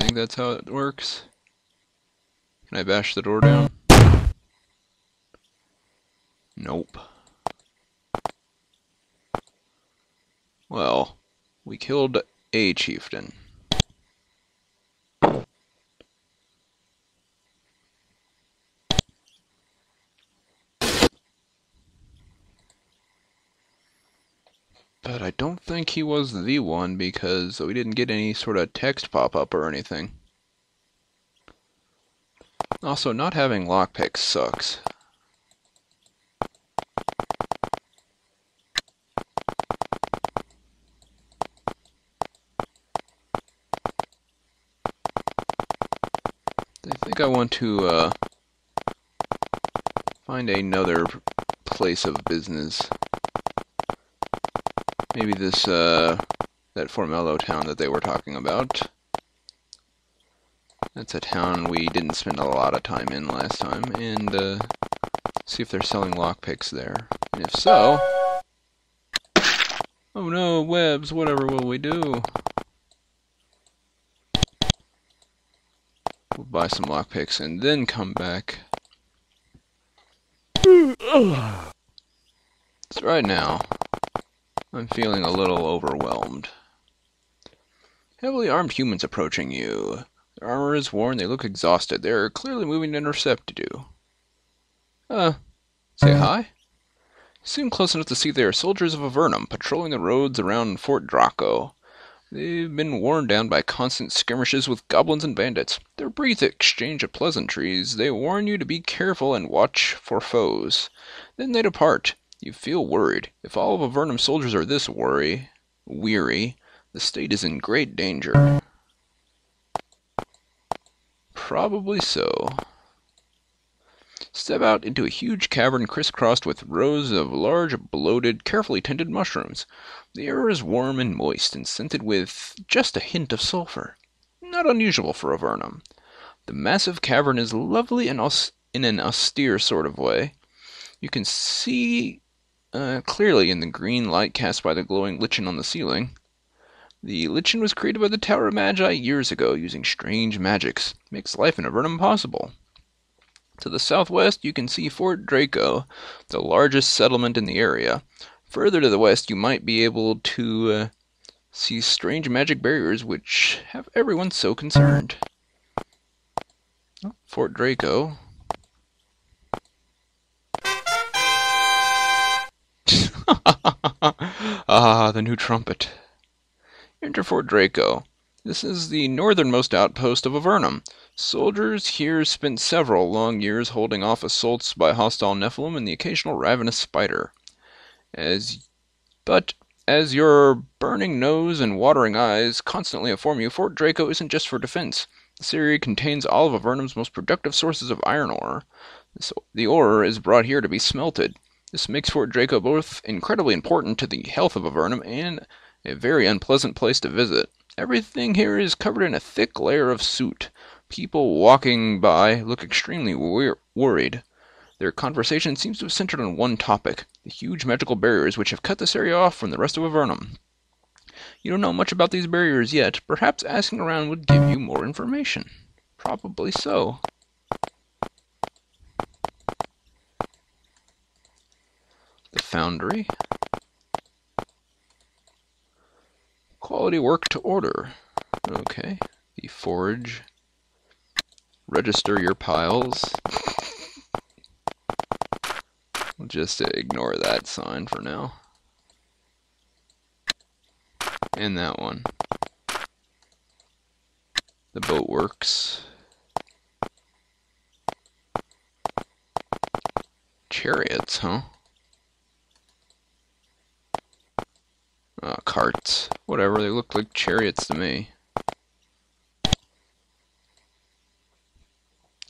think that's how it works. Can I bash the door down? Nope. Well, we killed a chieftain. But I don't think he was the one because we didn't get any sort of text pop up or anything. Also, not having lockpicks sucks. I think I want to find another place of business. Maybe this, that Formello town that they were talking about. That's a town we didn't spend a lot of time in last time, and see if they're selling lockpicks there. And if so... Oh no, webs, whatever will we do? We'll buy some lockpicks and then come back. So right now, I'm feeling a little overwhelmed. Heavily armed humans approaching you. Their armor is worn, they look exhausted. They're clearly moving to intercept you. Say hi? Soon close enough to see they are soldiers of Avernum, patrolling the roads around Fort Draco. They've been worn down by constant skirmishes with goblins and bandits. Their brief exchange of pleasantries, they warn you to be careful and watch for foes. Then they depart. You feel worried. If all of Avernum's soldiers are this weary, the state is in great danger. Probably so. Step out into a huge cavern crisscrossed with rows of large, bloated, carefully tended mushrooms. The air is warm and moist and scented with just a hint of sulfur. Not unusual for Avernum. The massive cavern is lovely in an austere sort of way. You can see clearly in the green light cast by the glowing lichen on the ceiling. The lichen was created by the Tower of Magi years ago using strange magics. Makes life in Avernum possible. To the southwest, you can see Fort Draco, the largest settlement in the area. Further to the west, you might be able to see strange magic barriers which have everyone so concerned. Oh, Fort Draco. Ah, the new trumpet. Enter Fort Draco. This is the northernmost outpost of Avernum. Soldiers here spent several long years holding off assaults by hostile Nephilim and the occasional ravenous spider. But as your burning nose and watering eyes constantly inform you, Fort Draco isn't just for defense. This area contains all of Avernum's most productive sources of iron ore. The ore is brought here to be smelted. This makes Fort Draco both incredibly important to the health of Avernum and a very unpleasant place to visit. Everything here is covered in a thick layer of soot. People walking by look extremely worried. Their conversation seems to have centered on one topic, the huge magical barriers which have cut this area off from the rest of Avernum. You don't know much about these barriers yet. Perhaps asking around would give you more information. Probably so. The foundry. Quality work to order. Okay. The forge. Register your piles. We'll just ignore that sign for now. And that one. The boat works. Chariots, huh? Carts. Whatever, they look like chariots to me.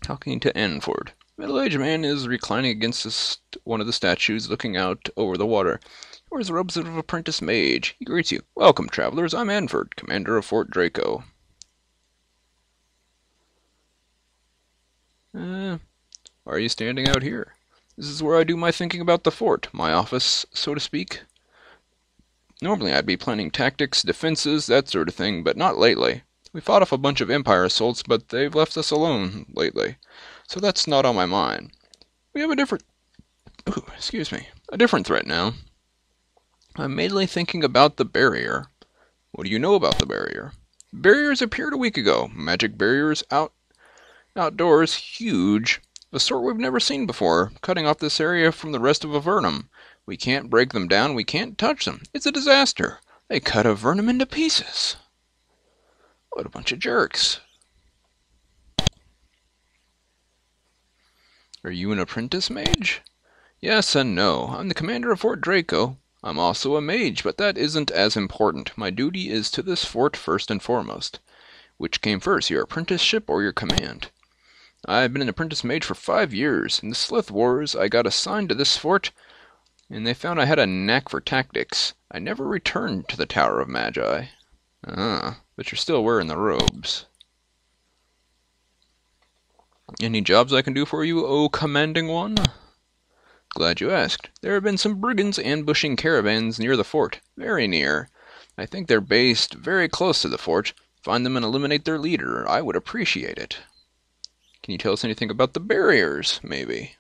Talking to Enford. Middle-aged man is reclining against one of the statues, looking out over the water. He wears the robes of an apprentice mage. He greets you. Welcome, travelers. I'm Enford, commander of Fort Draco. Why are you standing out here? This is where I do my thinking about the fort, my office, so to speak. Normally I'd be planning tactics, defenses, that sort of thing, but not lately. We fought off a bunch of Empire assaults, but they've left us alone lately, so that's not on my mind. We have a different... Ooh, excuse me. A different threat now. I'm mainly thinking about the barrier. What do you know about the barrier? Barriers appeared a week ago. Magic barriers outdoors, huge. The sort we've never seen before, cutting off this area from the rest of Avernum. We can't break them down, we can't touch them. It's a disaster. They cut Avernum into pieces. What a bunch of jerks. Are you an apprentice mage? Yes and no. I'm the commander of Fort Draco. I'm also a mage, but that isn't as important. My duty is to this fort first and foremost. Which came first, your apprenticeship or your command? I've been an apprentice mage for 5 years. In the Slith Wars, I got assigned to this fort, and they found I had a knack for tactics. I never returned to the Tower of Magi. Ah, but you're still wearing the robes. Any jobs I can do for you, O commanding one? Glad you asked. There have been some brigands ambushing caravans near the fort. Very near. I think they're based very close to the fort. Find them and eliminate their leader. I would appreciate it. Can you tell us anything about the barriers, maybe?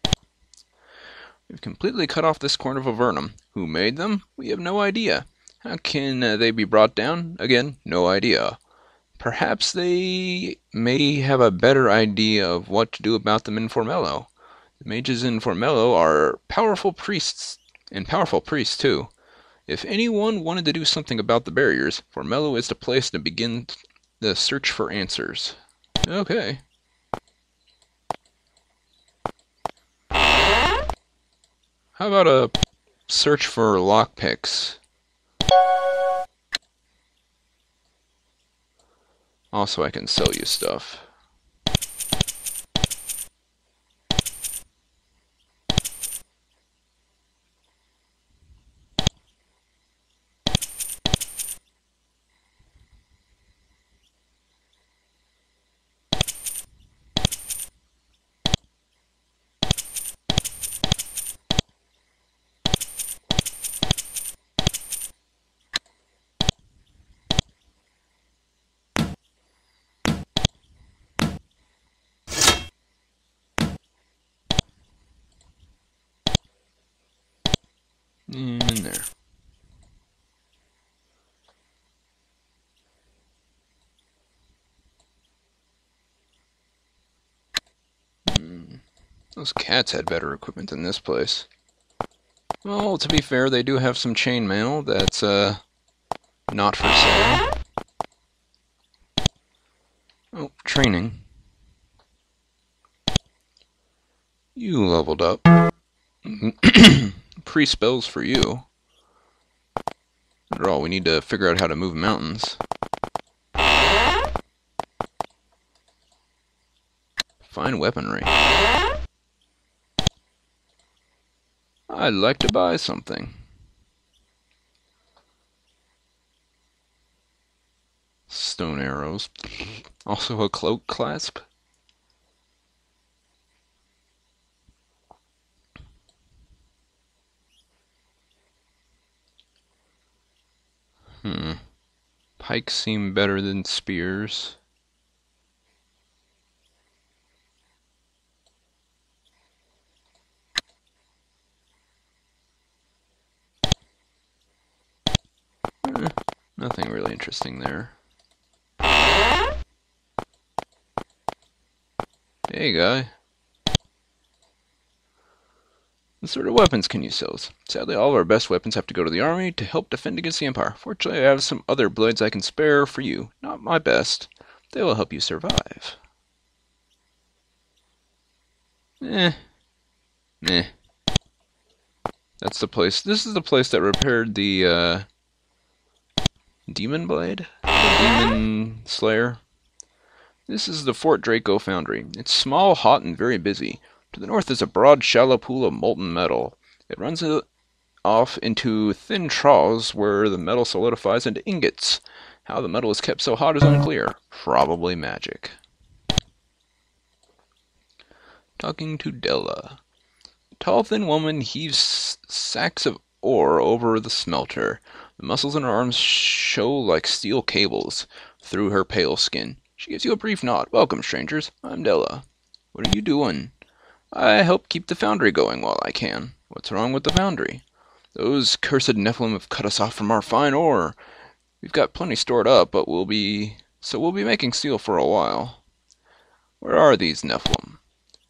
We've completely cut off this corner of Avernum. Who made them? We have no idea. How can they be brought down? Again, no idea. Perhaps they may have a better idea of what to do about them in Formello. The mages in Formello are powerful priests, and powerful priests too. If anyone wanted to do something about the barriers, Formello is the place to begin the search for answers. Okay. How about a search for lockpicks? Also, I can sell you stuff. In there. Those cats had better equipment than this place. Well, to be fair, they do have some chainmail that's, not for sale. Oh, training. You leveled up. Pre-spells for you. After all, we need to figure out how to move mountains. Fine weaponry. I'd like to buy something. Stone arrows. Also a cloak clasp. Pikes seem better than spears. Nothing really interesting there. Hey, guy. What sort of weapons can you sell us? Sadly, all of our best weapons have to go to the army to help defend against the Empire. Fortunately, I have some other blades I can spare for you. Not my best. They will help you survive. Meh. That's the place. This is the place that repaired the, Demon Blade? The Demon Slayer? This is the Fort Draco Foundry. It's small, hot, and very busy. To the north is a broad, shallow pool of molten metal. It runs off into thin troughs where the metal solidifies into ingots. How the metal is kept so hot is unclear. Probably magic. Talking to Della. A tall, thin woman heaves sacks of ore over the smelter. The muscles in her arms show like steel cables. through her pale skin. She gives you a brief nod. Welcome, strangers. I'm Della. What are you doing? I help keep the foundry going while I can. What's wrong with the foundry? Those cursed Nephilim have cut us off from our fine ore. We've got plenty stored up, but we'll be making steel for a while. Where are these Nephilim?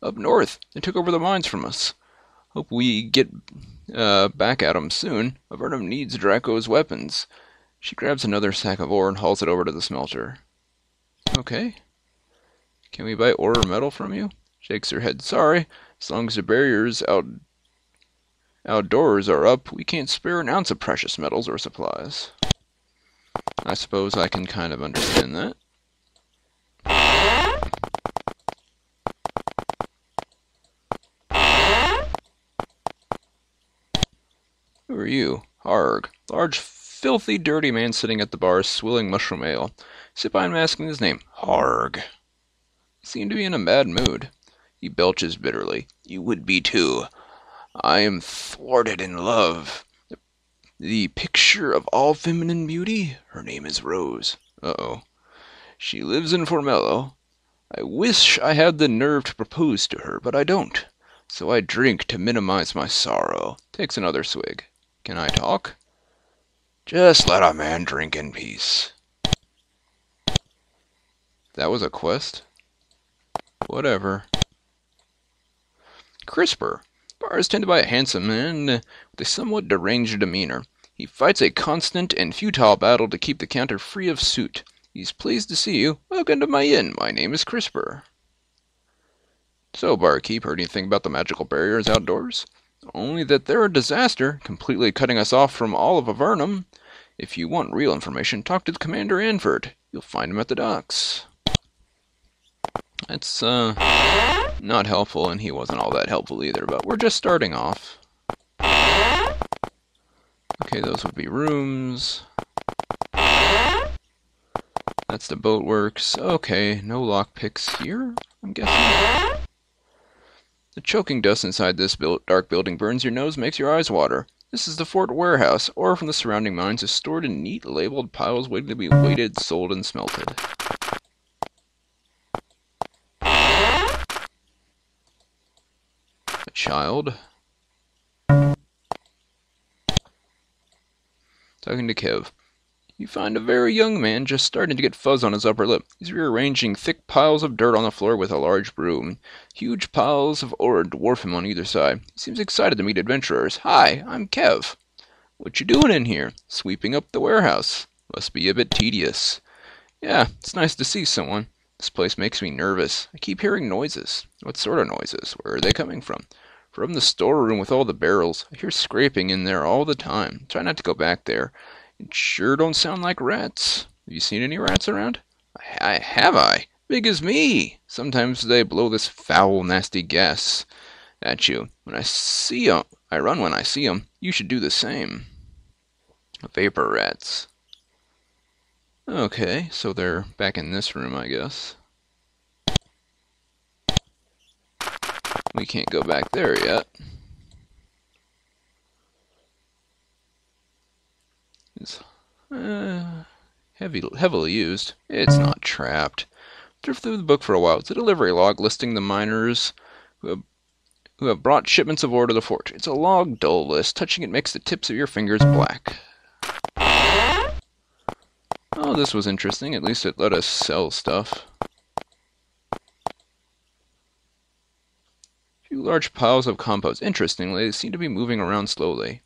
Up north. They took over the mines from us. Hope we get back at 'em soon. Avernum needs Draco's weapons. She grabs another sack of ore and hauls it over to the smelter. Okay. Can we buy ore or metal from you? Shakes her head. Sorry. As long as the barriers outdoors are up, we can't spare an ounce of precious metals or supplies. I suppose I can kind of understand that. Who are you? Harg. Large, filthy, dirty man sitting at the bar, swilling mushroom ale. Sit by him asking his name. Harg. He seemed to be in a bad mood. He belches bitterly. You would be too. I am thwarted in love. The picture of all feminine beauty? Her name is Rose. Uh-oh. She lives in Formello. I wish I had the nerve to propose to her, but I don't. So I drink to minimize my sorrow. Takes another swig. Can I talk? Just let a man drink in peace. That was a quest? Whatever. Crisper. Bar is tended by a handsome man with a somewhat deranged demeanor. He fights a constant and futile battle to keep the counter free of soot. He's pleased to see you. Welcome to my inn. My name is Crisper. So, barkeep, heard anything about the magical barriers outdoors? Only that they're a disaster, completely cutting us off from all of Avernum. If you want real information, talk to the Commander Anford. You'll find him at the docks. That's, not helpful, and he wasn't all that helpful either, but we're just starting off. Okay, those would be rooms. That's the boat works. Okay, no lockpicks here, I'm guessing. The choking dust inside this dark building burns your nose, makes your eyes water. This is the Fort Warehouse. Ore from the surrounding mines is stored in neat, labeled piles waiting to be weighted, sold, and smelted. A child. Talking to Kev. You find a very young man just starting to get fuzz on his upper lip. He's rearranging thick piles of dirt on the floor with a large broom. Huge piles of ore dwarf him on either side. He seems excited to meet adventurers. Hi, I'm Kev. What you doing in here? Sweeping up the warehouse. Must be a bit tedious. Yeah, it's nice to see someone. This place makes me nervous. I keep hearing noises. What sort of noises? Where are they coming from? From the storeroom with all the barrels. I hear scraping in there all the time. Try not to go back there. It sure don't sound like rats. Have you seen any rats around? Have I? Big as me. Sometimes they blow this foul, nasty gas at you. When I see 'em, I run when I see 'em. You should do the same. Vapor rats. Okay, so they're back in this room, I guess. We can't go back there yet. It's heavily used. It's not trapped. Drift through the book for a while. It's a delivery log listing the miners who have brought shipments of ore to the fort. It's a log dull list. Touching it makes the tips of your fingers black. Oh, this was interesting. At least it let us sell stuff. Few large piles of compost. Interestingly, they seem to be moving around slowly.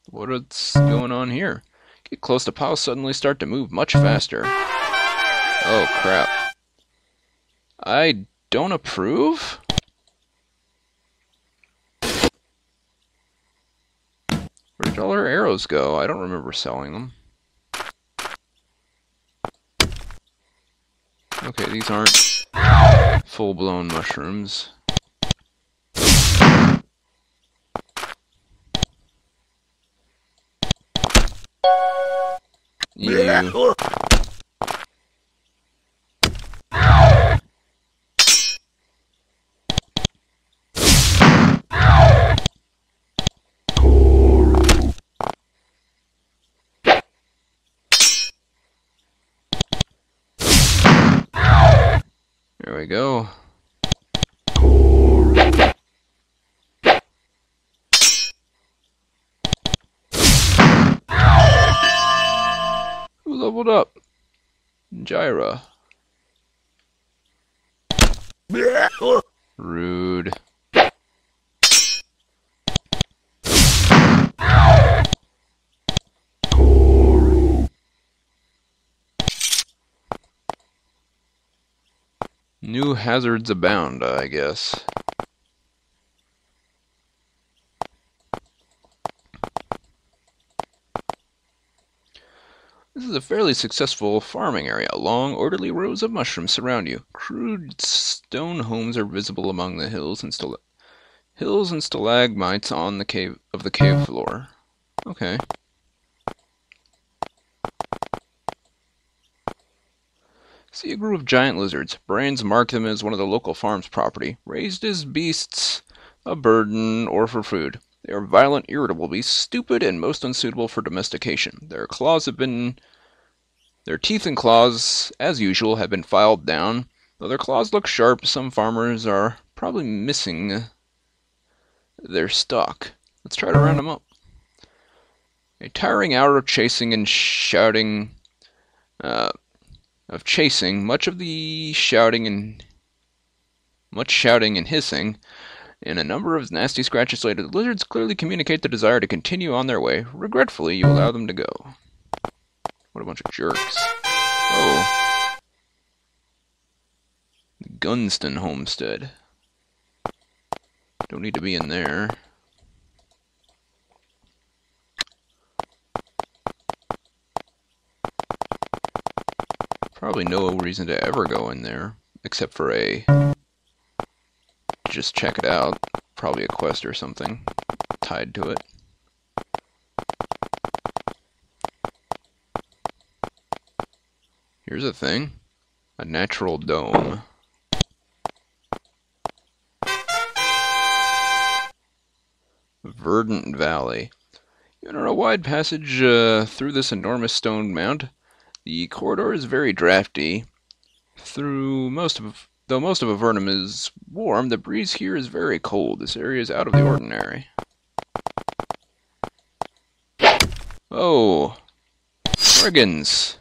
What's going on here? Get close to piles suddenly start to move much faster. Oh, crap. I don't approve? Where did all our arrows go? I don't remember selling them. Okay, these aren't full-blown mushrooms. You. There we go. Who leveled up? Gyra. Rude. New hazards abound, I guess. This is a fairly successful farming area. Long, orderly rows of mushrooms surround you. Crude stone homes are visible among the hills and stalagmites on the cave floor. Okay. See a group of giant lizards. Brains mark them as one of the local farm's property, raised as beasts of burden or for food. They are violent, irritable beasts, stupid, and most unsuitable for domestication. Their teeth and claws, as usual, have been filed down. Though their claws look sharp, some farmers are probably missing their stock. Let's try to round them up. A tiring hour of chasing and shouting, much shouting and hissing, and a number of nasty scratches later, the lizards clearly communicate their desire to continue on their way. Regretfully, you allow them to go. What a bunch of jerks. Oh. The Gunston homestead. Don't need to be in there. Probably no reason to ever go in there, except for just check it out. Probably a quest or something tied to it. Here's a thing. A natural dome. Verdant Valley. You enter a wide passage through this enormous stone mound. The corridor is very drafty. Though most of Avernum is warm, the breeze here is very cold. This area is out of the ordinary. Oh, brigands.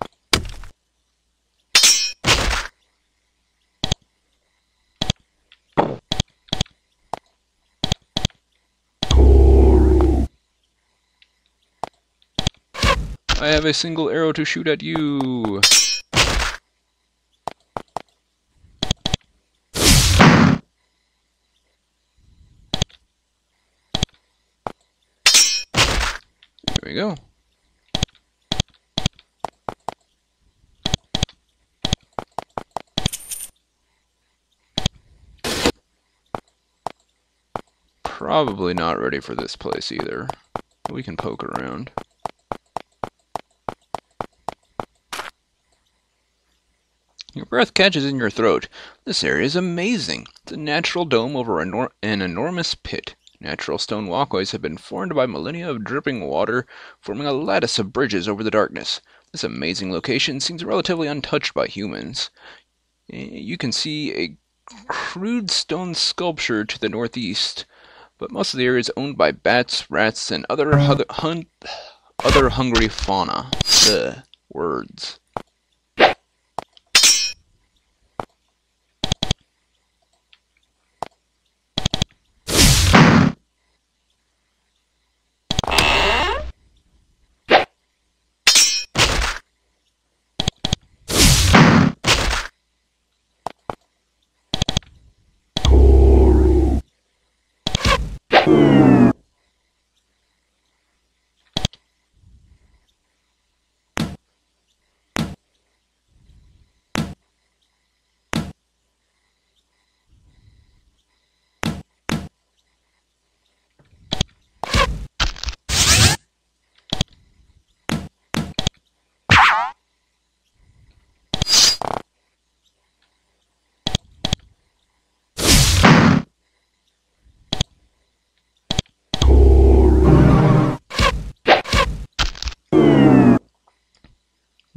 I have a single arrow to shoot at you. There we go. Probably not ready for this place either. We can poke around. Your breath catches in your throat. This area is amazing. It's a natural dome over an enormous pit. Natural stone walkways have been formed by millennia of dripping water, forming a lattice of bridges over the darkness. This amazing location seems relatively untouched by humans. You can see a crude stone sculpture to the northeast, but most of the area is owned by bats, rats, and other hungry fauna. Ugh, words.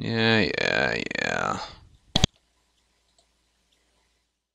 Yeah.